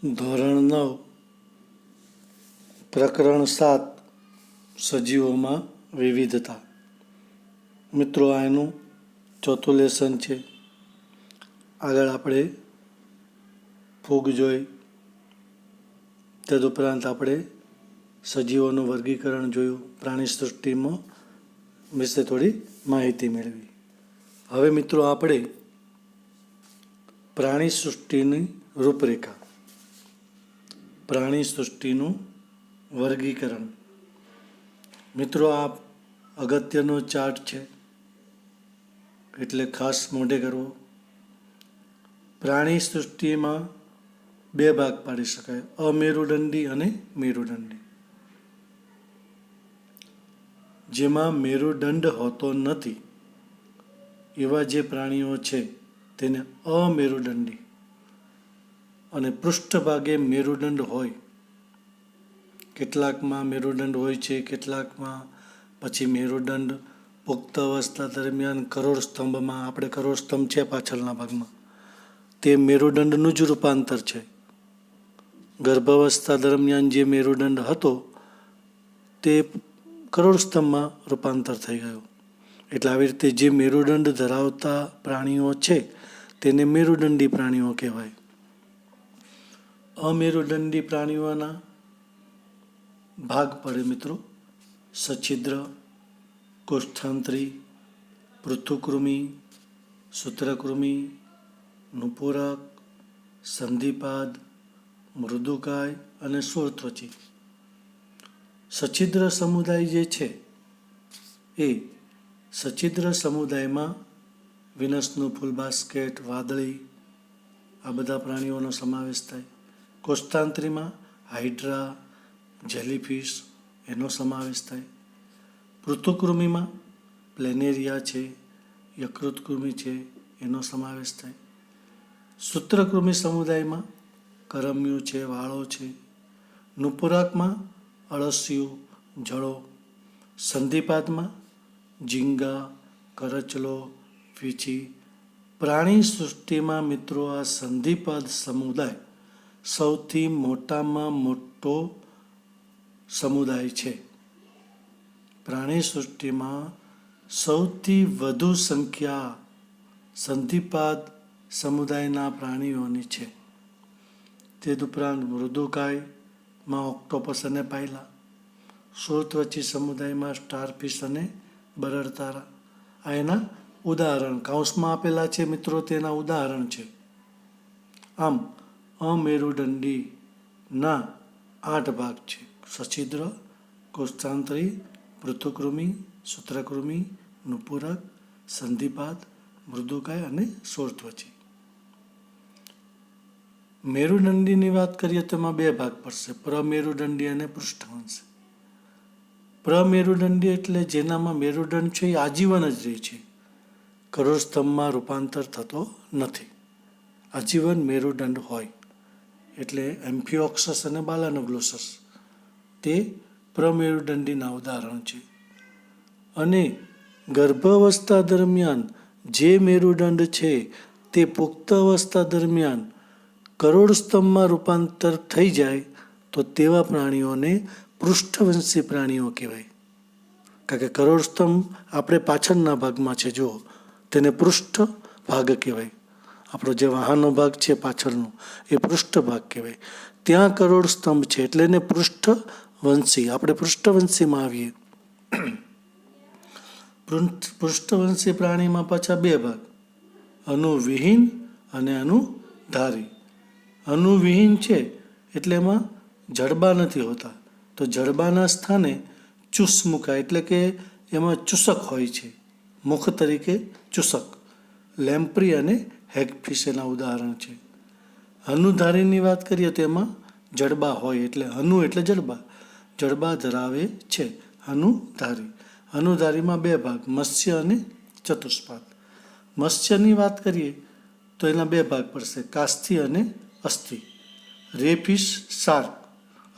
ધોરણ 9 પ્રકરણ 7 સજીવોમાં વિવિધતા. મિત્રો, આ એનું ચોથું લેસન છે. આગળ આપણે ફૂગ જોઈ, તદુપરાંત આપણે સજીવોનું વર્ગીકરણ જોયું, પ્રાણી સૃષ્ટિમાં વિશે થોડી માહિતી મેળવી. હવે મિત્રો આપણે પ્રાણી સૃષ્ટિની રૂપરેખા, પ્રાણી સૃષ્ટિનું વર્ગીકરણ. મિત્રો, આ અગત્યનો ચાર્ટ છે, એટલે ખાસ મોઢે કરવો. પ્રાણી સૃષ્ટિમાં બે ભાગ પાડી શકાય, અમેરુદંડી અને મેરુદંડી. જેમાં મેરુદંડ હોતો નથી એવા જે પ્રાણીઓ છે તેને અમેરુદંડી, અને પૃષ્ઠભાગે મેરુદંડ હોય. કેટલાકમાં મેરુદંડ હોય છે, કેટલાકમાં પછી મેરુદંડ પુખ્ત અવસ્થા દરમિયાન કરોડ સ્તંભમાં, આપણે કરોડ સ્તંભ છે પાછળના ભાગમાં, તે મેરુદંડનું જ રૂપાંતર છે. ગર્ભાવસ્થા દરમિયાન જે મેરુદંડ હતો તે કરોડ સ્તંભમાં રૂપાંતર થઈ ગયો. એટલે આવી રીતે જે મેરુદંડ ધરાવતા પ્રાણીઓ છે તેને મેરુદંડી પ્રાણીઓ કહેવાય. અમેરુદંડી પ્રાણીઓના ભાગ પડે મિત્રો: સછિદ્ર, કોષ્ઠાંત્રી, પૃથુકૃમિ, સૂત્રકૃમિ, નુપુરક, સંધિપાદ, મૃદુકાય અને શૂળત્વચી. સછિદ્ર સમુદાય જે છે એ સછિદ્ર સમુદાયમાં વિનસનું ફૂલબાસ્કેટ, વાદળી, આ બધા પ્રાણીઓનો સમાવેશ થાય. કોષ્ઠાંત્રીમાં હાઇડ્રા, જેલીફિશ એનો સમાવેશ થાય. પૃથુકૃમિમાં પ્લેનેરિયા છે, યકૃતકૃમિ છે, એનો સમાવેશ થાય. સૂત્રકૃમિ સમુદાયમાં કરમિયું છે, વાળો છે. નુપુરકમાં અળસિયું, જળો. સંધિપાદમાં ઝીંગા, કરચલો, વીંછી. પ્રાણી સૃષ્ટિમાં મિત્રો આ સંધિપાદ સમુદાય સૌથી મોટામાં મોટો સમુદાય છે. પ્રાણી સૃષ્ટિમાં સૌથી વધુ સંખ્યા સંધિપાદ સમુદાયના પ્રાણીઓની છે. તદુપરાંત મૃદુકાયમાં ઓક્ટોપસ અને પાયલા. શૂળત્વચી સમુદાયમાં સ્ટારફિશ અને બરડતારા. આ એના ઉદાહરણ કૌંસમાં આપેલા છે મિત્રો, તેના ઉદાહરણ છે. આમ અમેરુદંડીના 8 ભાગ છે: સછિદ્ર, કોષ્ઠાંત્રી, પૃથુકૃમિ, સૂત્રકૃમિ, નુપુરક, સંધિપાદ, મૃદુકાય અને શૂળત્વચી. મેરુદંડીની વાત કરીએ તો એમાં 2 ભાગ પડશે: પ્રમેરુદંડી અને પૃષ્ઠવંશી. પ્રમેરુદંડી એટલે જેનામાં મેરુદંડ છે એ આજીવન જ રહે છે, કરોડ સ્તંભમાં રૂપાંતર થતો નથી, આજીવન મેરુદંડ હોય. એટલે એમ્ફિઓક્સસ અને બાલાનોગ્લોસસ તે પ્રમેરુદંડીના ઉદાહરણ છે. અને ગર્ભાવસ્થા દરમિયાન જે મેરુદંડ છે તે પુખ્ત અવસ્થા દરમિયાન કરોડ સ્તંભમાં રૂપાંતર થઈ જાય તો તેવા પ્રાણીઓને પૃષ્ઠવંશી પ્રાણીઓ કહેવાય. કારણ કે કરોડ સ્તંભ આપણે પાછળના ભાગમાં છે, જુઓ, તેને પૃષ્ઠ ભાગ કહેવાય. આપણો જે વાહનનો ભાગ છે પાછળનો એ પૃષ્ઠ ભાગ કહેવાય. ત્યાં કરોડ સ્તંભ છે એટલે એને પૃષ્ઠવંશી. આપણે પૃષ્ઠવંશીમાં આવીએ. પૃષ્ઠવંશી પ્રાણીમાં પાછા 2 ભાગ: અનુવિહીન અને અનુધારી. અનુવિહીન છે એટલે એમાં જડબા નથી હોતા, તો જડબાના સ્થાને ચૂસ મુકાય, એટલે કે એમાં ચૂસક હોય છે, મુખ તરીકે ચૂસક. લેમ્પ્રી અને હેગફિશ એના ઉદાહરણ છે. અનુધારીની વાત કરીએ તો એમાં જડબા હોય, એટલે અનુ એટલે જડબા, જડબા ધરાવે છે. અનુધારી. અનુધારીમાં 2 ભાગ: મત્સ્ય અને ચતુષ્પાદ. મત્સ્યની વાત કરીએ તો એના 2 ભાગ પડશે: કાસ્થિ અને અસ્થિ. રેફિશ, શાર્ક.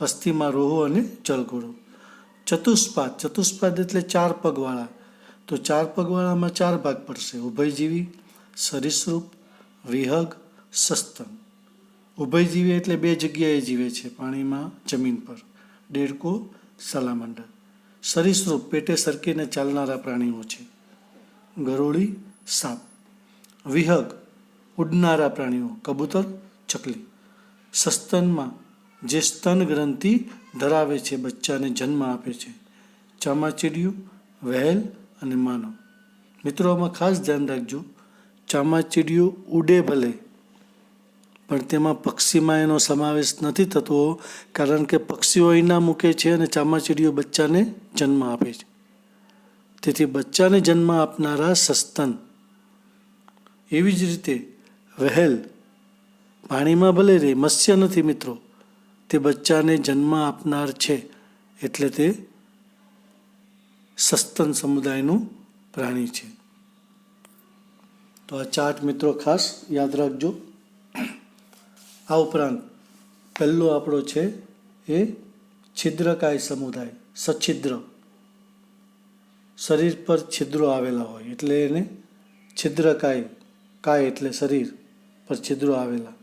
અસ્થિમાં રોહુ અને જલઘોડો. ચતુષ્પાદ. ચતુષ્પાદ એટલે 4 પગવાળા. તો 4 પગવાળામાં 4 ભાગ પડશે: ઉભયજીવી, સરીસૃપ, વિહગ, સસ્તન. ઉભયજીવી એટલે બે જગ્યાએ જીવે છે, પાણીમાં, જમીન પર. દેડકો, સાલામાંડર. સરીસૃપ પેટે સરકીને ચાલનારા પ્રાણીઓ છે. ગરોળી, સાપ. વિહગ ઉડનારા પ્રાણીઓ, કબૂતર, ચકલી. સસ્તનમાં જે સ્તન ગ્રંથિ ધરાવે છે, બચ્ચાને જન્મ આપે છે. ચામાચીડિયું, વહેલ અને માનવ. મિત્રો, આમાં ખાસ ધ્યાન રાખજો, ચામાચીડિયું ઉડે ભલે, પણ તેમાં પક્ષીમાં એનો સમાવેશ નથી થતો, કારણ કે પક્ષીઓ ઈંડા મૂકે છે અને ચામાચીડિયું બચ્ચાને જન્મ આપે છે. તેથી બચ્ચાને જન્મ આપનારા સસ્તન. એવી જ રીતે વહેલ પાણીમાં ભલે રહે, મત્સ્ય નથી મિત્રો, તે બચ્ચાને જન્મ આપનાર છે, એટલે તે સસ્તન સમુદાયનું પ્રાણી છે. તો આ ચાર્ટ મિત્રો ખાસ યાદ રાખજો. આ ઉપરાંત પહેલો આપણો છે એ છિદ્રકાય સમુદાય, સછિદ્ર. શરીર પર છિદ્રો આવેલા હોય એટલે એને છિદ્રકાય. કાય એટલે શરીર પર છિદ્રો આવેલા.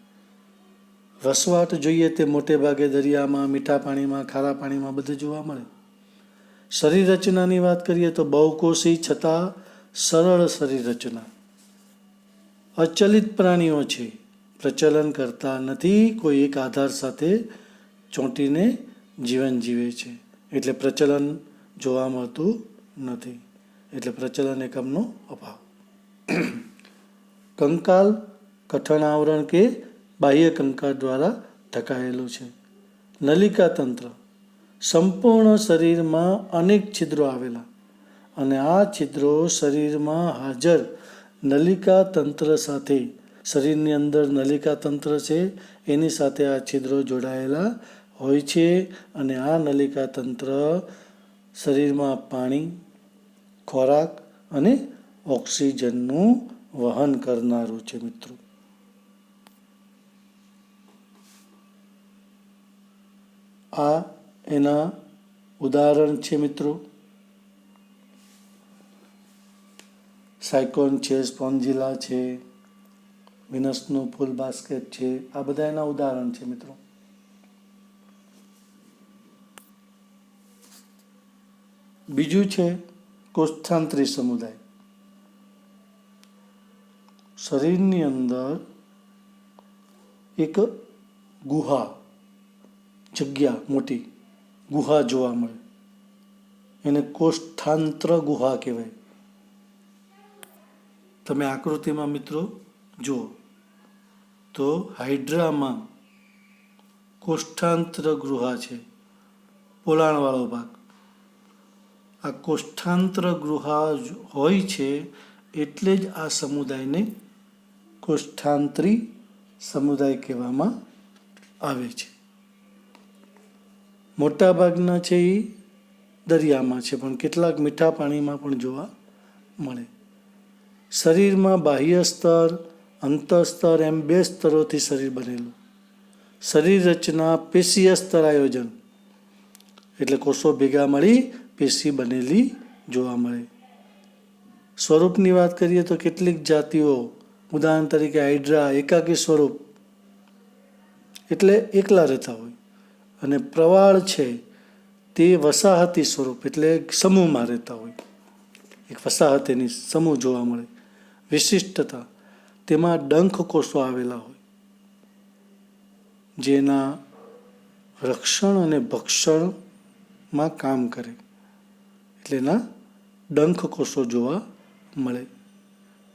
વસવાટ જોઈએ તે મોટે ભાગે દરિયામાં, મીઠા પાણીમાં, ખારા પાણીમાં બધે જોવા મળે. શરીર રચનાની વાત કરીએ તો બહુકોષી છતાં સરળ શરીર રચના. અચલિત પ્રાણીઓ છે, પ્રચલન કરતા નથી, કોઈ એક આધાર સાથે ચોંટીને જીવન જીવે છે, એટલે પ્રચલન જોવા મળતું નથી, એટલે પ્રચલન એકમનો અભાવ. કંકાલ કઠણ આવરણ કે બાહ્ય કંકાલ દ્વારા ઢંકાયેલું છે. નલિકા તંત્ર સંપૂર્ણ શરીરમાં અનેક છિદ્રો આવેલા, અને આ છિદ્રો શરીરમાં હાજર નલિકા તંત્ર સાથે, શરીરની અંદર નલિકા તંત્ર છે એની સાથે આ છિદ્રો જોડાયેલા હોય છે, અને આ નલિકા તંત્ર શરીરમાં પાણી, ખોરાક અને ઓક્સિજનનું વહન કરનારું છે મિત્રો. આ એના ઉદાહરણ છે મિત્રો. સાયકોન છે, સ્પોન્જિલા છે, વિનસનું ફૂલ બાસ્કેટ છે, આ બધા એના ઉદાહરણ છે મિત્રો. બીજું છે કોષ્ઠાંતરી સમુદાય. શરીરની અંદર એક ગુહા, જગ્યા, મોટી ગુહા જોવા મળે, એને કોષ્ઠાંત્ર ગુહા કહેવાય. તમે આકૃતિમાં મિત્રો જુઓ તો હાઇડ્રામાં કોષ્ઠાંત્ર ગુહા છે, પોલાણવાળો ભાગ. આ કોષ્ઠાંત્ર ગુહા હોય છે એટલે જ આ સમુદાયને કોષ્ઠાંતરી સમુદાય કહેવામાં આવે છે. મોટા ભાગના છે એ દરિયામાં છે, પણ કેટલાક મીઠા પાણીમાં પણ જોવા મળે. શરીરમાં બાહ્ય સ્તર, અંતઃસ્તર એમ બે સ્તરોથી શરીર બનેલું. શરીર રચના પેશીય સ્તર આયોજન, એટલે કોષો ભેગા મળી પેશી બનેલી જોવા મળે. સ્વરૂપની વાત કરીએ તો કેટલીક જાતિઓ, ઉદાહરણ તરીકે હાઇડ્રા એકાકી સ્વરૂપ એટલે એકલા રહેતા હોય, અને પ્રવાળ છે તે વસાહતી સ્વરૂપ એટલે સમૂહમાં રહેતા હોય, એક વસાહતીની સમૂહ જોવા મળે. વિશિષ્ટતા, તેમાં ડંખ કોષો આવેલા હોય જેના રક્ષણ અને ભક્ષણમાં કામ કરે, એટલે એના ડંખ કોષો જોવા મળે.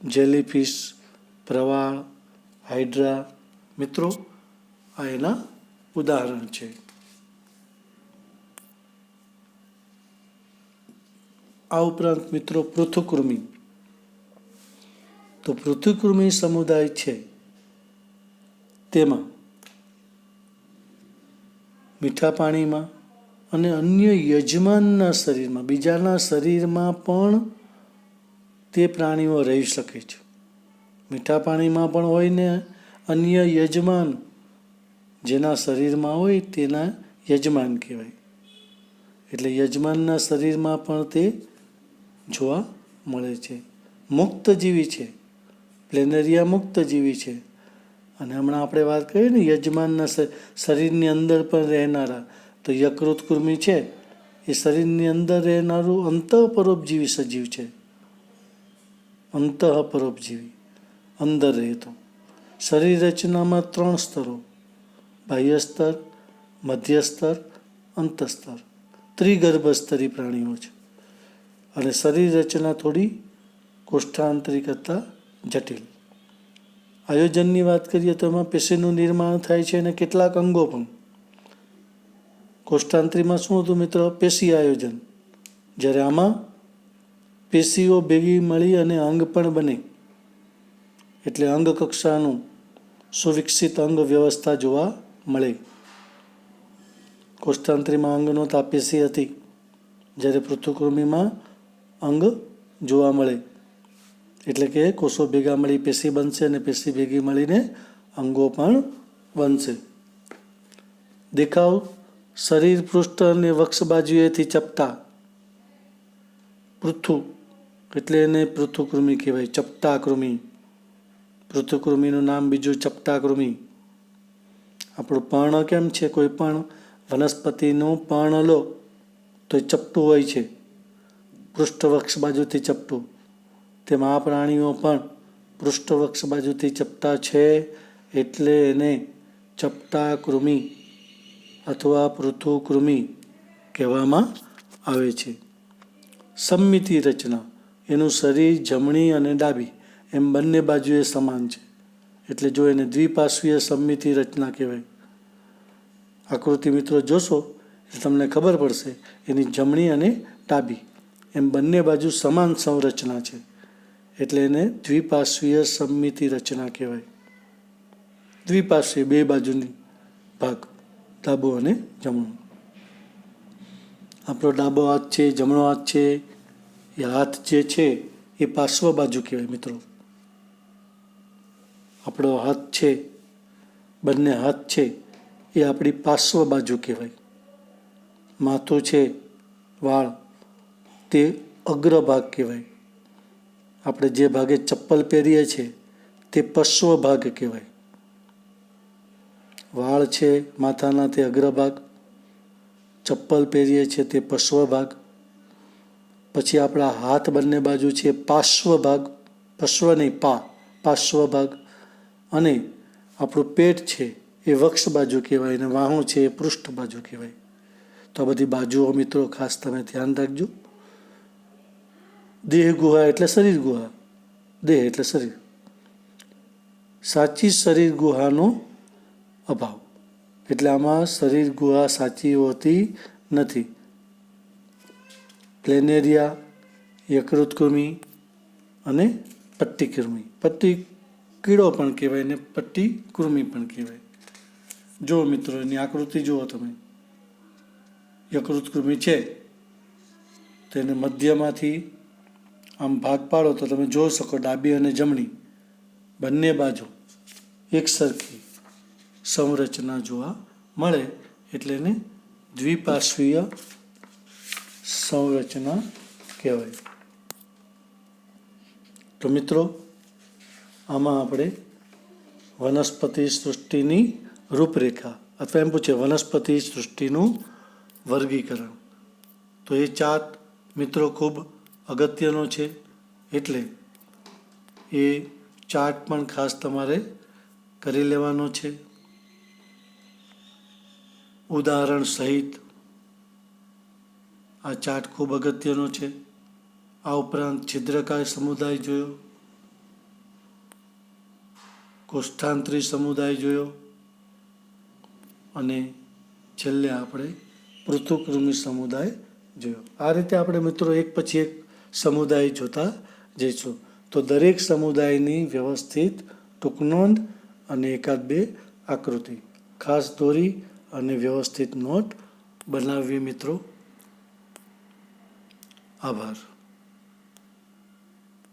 જેલીફિશ, પ્રવાળ, હાઇડ્રા મિત્રો આ એના ઉદાહરણ છે. આ ઉપરાંત મિત્રો પૃથુકૃમિ. તો પૃથુકૃમિ સમુદાય છે તેમાં મીઠા પાણીમાં અને અન્ય યજમાનના શરીરમાં, બીજાના શરીરમાં પણ તે પ્રાણીઓ રહી શકે છે. મીઠા પાણીમાં પણ હોય ને અન્ય યજમાન જેના શરીરમાં હોય તેના યજમાન કહેવાય, એટલે યજમાનના શરીરમાં પણ તે જોવા મળે છે. મુક્તજીવી છે, પ્લેનેરિયા મુક્તજીવી છે, અને હમણાં આપણે વાત કરીએ ને યજમાનના શરીરની અંદર પણ રહેનારા, તો યકૃત કૃમિ છે એ શરીરની અંદર રહેનારું અંતઃપરોપજીવી સજીવ છે. અંતઃપરોપજીવી અંદર રહેતો. શરીર રચનામાં 3 સ્તરો: બાહ્ય સ્તર, મધ્ય સ્તર, અંતસ્તર. ત્રિગર્ભસ્તરી પ્રાણીઓ છે. અને શરીર રચના થોડી કોષ્ઠાંતરી કરતાં જટિલ. આયોજનની વાત કરીએ તો એમાં પેશીનું નિર્માણ થાય છે અને કેટલાક અંગો પણ. કોષ્ઠાંતરીમાં શું હતું મિત્રો? પેશી આયોજન. જ્યારે આમાં પેશીઓ ભેગી મળી અને અંગ પણ બને, એટલે અંગ કક્ષાનું સુવિકસિત અંગ વ્યવસ્થા જોવા મળે. કોષ્ઠાંતરીમાં અંગ નહોતા, પેશી હતી. જ્યારે પૃથુકૃમિમાં અંગ જોવા મળે, એટલે કે કોષો ભેગા મળી પેશી બનશે અને પેશી ભેગી મળીને અંગો પણ બનશે. દેખાવ: શરીર પૃષ્ઠ અને વક્ષ બાજુએથી ચપટા. પૃથુ એટલે એને પૃથુકૃમિ કહેવાય, ચપટા કૃમિ. પૃથુકૃમિનું નામ બીજું ચપટા કૃમિ. આપણું પર્ણ કેમ છે? કોઈ પણ વનસ્પતિનું પર્ણ લો તો એ ચપટું હોય છે, પૃષ્ઠવક્ષ બાજુથી ચપટું. તેમાં આ પ્રાણીઓ પણ પૃષ્ઠવક્ષ બાજુથી ચપટા છે, એટલે એને ચપટા કૃમિ અથવા પૃથુકૃમિ કહેવામાં આવે છે. સમમિતિ રચના: એનું શરીર જમણી અને ડાબી એમ બંને બાજુએ સમાન છે, એટલે જો એને દ્વિપાર્શ્વીય સમમિતિ રચના કહેવાય. આકૃતિ મિત્રો જોશો એટલે તમને ખબર પડશે. એની જમણી અને ડાબી એમ બંને બાજુ સમાન સંરચના છે, એટલે એને દ્વિપાર્શ્વીય સમમિતિ રચના કહેવાય. દ્વિપાર્શ્વીય, બે બાજુની ભાગ, ડાબો અને જમણો. આપણો ડાબો હાથ છે, જમણો હાથ છે, એ હાથ જે છે એ પાર્શ્વ બાજુ કહેવાય મિત્રો. આપણો હાથ છે, બંને હાથ છે એ આપણી પાર્શ્વ બાજુ કહેવાય. માથું છે, વાળ, તે અગ્રભાગ કહેવાય. આપણે જે ભાગે ચપ્પલ પહેરીએ છીએ તે પશ્વ ભાગ કહેવાય. વાળ છે માથાના, તે અગ્રભાગ. ચપ્પલ પહેરીએ છીએ તે પશ્વ ભાગ. પછી આપણા હાથ બંને બાજુ છે પાર્શ્વ ભાગ, પશ્વ નહીં, પાર્શ્વ ભાગ. અને આપણું પેટ છે એ વક્ષ બાજુ કહેવાય, અને વાહું છે એ પૃષ્ઠ બાજુ કહેવાય. તો આ બધી બાજુઓ મિત્રો ખાસ તમે ધ્યાન રાખજો. દેહ ગુહા એટલે શરીર ગુહા. દેહ એટલે શરીર. સાચી શરીર ગુહાનો અભાવ, એટલે આમાં શરીર ગુહા સાચી હોતી નથી. પ્લેનેરિયા, યકૃત કૃમિ અને પટ્ટી કૃમિ. પટ્ટી કીડો પણ કહેવાય ને પટ્ટી કૃમિ પણ કહેવાય. જુઓ મિત્રો, એની આકૃતિ જુઓ તમે. યકૃત કૃમિ છે તેને મધ્યમાંથી આમ ભાગ પાડો તો તમે જોઈ શકો ડાબી અને જમણી બંને બાજુ એક સરખી સંરચના જોવા મળે, એટલે એને દ્વિપાર્શ્વીય સંરચના કહેવાય. તો મિત્રો, આમાં આપણે વનસ્પતિ સૃષ્ટિની રૂપરેખા અથવા એમ પૂછે વનસ્પતિ સૃષ્ટિનું વર્ગીકરણ. તો એ ચાર્ટ મિત્રો ખૂબ અગત્યનો છે, એટલે એ ચાર્ટ પણ ખાસ તમારે કરી લેવાનો છે, ઉદાહરણ સહિત. આ ચાર્ટ ખૂબ અગત્યનો છે. આ ઉપરાંત છિદ્રકાય સમુદાય જોયો, કોષ્ઠાંતરી સમુદાય જોયો, અને છેલ્લે આપણે પૃથુકૃમિ સમુદાય જોયો. આ રીતે આપણે મિત્રો એક પછી એક સમુદાય જોતા જઈશું. તો દરેક સમુદાયની વ્યવસ્થિત ટૂંકનોંધ અને 1-2 આકૃતિ ખાસ દોરી અને વ્યવસ્થિત નોટ બનાવવી મિત્રો. આભાર.